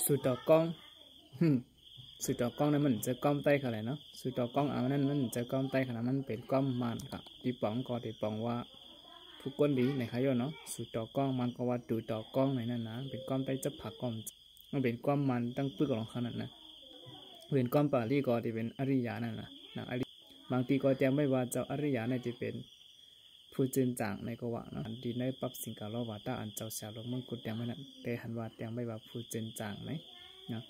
สุดต่อกล้องสุดต่อกล้องนั้นมันจะก้อมใต้ขนาดเนาะสุดต่อกล้องเอานั้นมันจะก้อมใต้ขนาดมันเป็นก้อมมันกับที่ป๋องก็ที่ป๋องว่าผู้ก้นดีในขายเนาะสุดต่อกล้องมันก็ว่าดูต่อกล้องในนั้นนะเป็นก้อมใต้จะผักก้อมมันเป็นก้อมมันตั้งปื้กของขนาดนะเป็นก้อมป่าลี่ก็ที่เป็นอริยานั่นนะนะอริบางทีก็แจ้งไม่ว่าเจ้าอริยาในที่เป็นผู้จืนจางในก็ว่าเนาะดีในปรับสิ่งการละว่าตาอันเจ้าเสียลงมังกุฎแดงไม่นั่นแต่หันว่าแดงไม่ว่าผู้จืนจางไหมนะ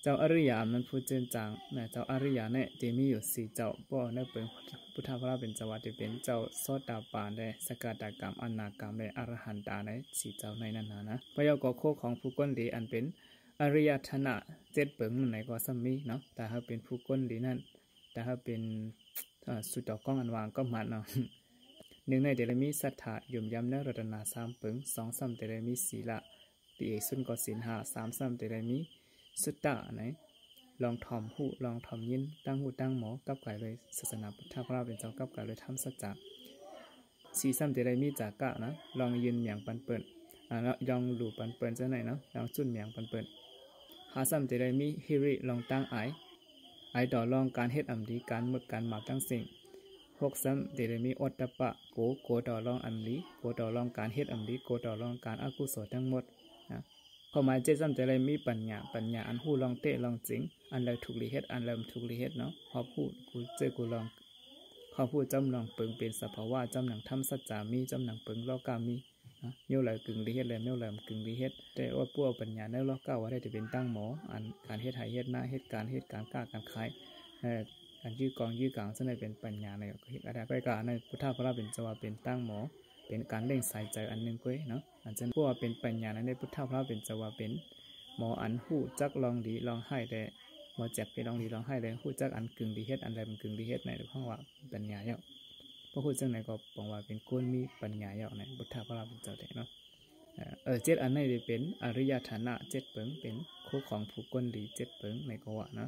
เจ้าอริยามันผู้จืนจางนะเจ้าอริยาเนี่ยจะมีอยู่สี่เจ้าป้อเนี่ยเป็นพุทธพระเป็นเจ้าว่าจะเป็นเจ้าโสดาปานได้สกทากรรมอนาคามได้อรหันตาในสี่เจ้าในนั้นนะพระยากรโคของผู้ก้นดีอันเป็นอริยชนะเจ็ดเปิงไหนก็สมีเนาะแต่ถ้าเป็นผู้ก้นดีนั่นแต่ถ้าเป็นสุดดอกก้องอันวางก็มันเนาะหนึ่งในเดลมีศรัทธาย่มย้ำในรัตนาสามเปิงสองซ้ำเดลมีศีละตีเอกสุนก็ศีลห้าสามซ้ำเดลมีสุตตะไหนลองทอมหูลองทอมยินตั้งหูตั้งหมอกับไก่เลยศาสนาพุทธพระเป็นเจ้ากับไก่เลยทำสัจจะสี่ซ้ำเดลมีจากกะนะลองยืนอย่างปันเปิดแล้วลองหลู่ปันเปิดจะไหนเนาะลองจุนอย่างปันเปิดหาซ้ำเดลมีฮิริลองตั้งไอต่อรองการเฮ็ดอัมดีการมึกการหมาตั้งสิ่งหกซ้ำเดลมีอดตะปะโกต่อรองอัมดีโกต่อรองการเฮ็ดอัมดีโกต่อรองการอกุศลทั้งหมดนะข้อหมายเจ็ดซ้ำเดลมีปัญญาอันหู้ลองเตะลองจริงอันเลยถูกลีเฮ็ดอันเริ่มถูกลีเฮ็ดเนาะพอพูดกูเจอกูลองเขาพูดจำลองเปิงเป็นสภาวะจำหนังทำสัจจามีจำหนังเปิงโลกามีเมี่ยวไหลกึ่งลีเฮ็ดเลยเมี่ยวไหลกึ่งลีเฮ็ดแต่ว่าพวกปัญญาในโลกาว่าได้จะเป็นตั้งหมออันการเฮ็ดไห้เฮ็ดหน้าเฮ็ดการกล้าการขายการยื้อกองยื้อกลางซึ่งในเป็นปัญญาในอะไรก็การในพุทธพระเป็นจวาเป็นตั้งหมอเป็นการเล่งสายใจอันหนึ่งก้อยเนาะอันเช่นพวกเป็นปัญญาในพุทธพระเป็นจวาเป็นหมออันหู้จักลองดีลองให้ได้หมอจักไปลองดีลองให้ได้หู้จักอันกึ่งดีเฮ็ดอันใดมันกึ่งดีเฮ็ดในห้องว่าปัญญาเยาะพระพูดซึ่งในก็บอกว่าเป็นคนมีปัญญาเยาะในพุทธพระเป็นเจ้าเนาะเจ็ดอันนี้เป็นอริยฐานะเจ็ดเปิงเป็นคู่ของผู้ก้นดีเจ็ดเปิงในก็ว่านะ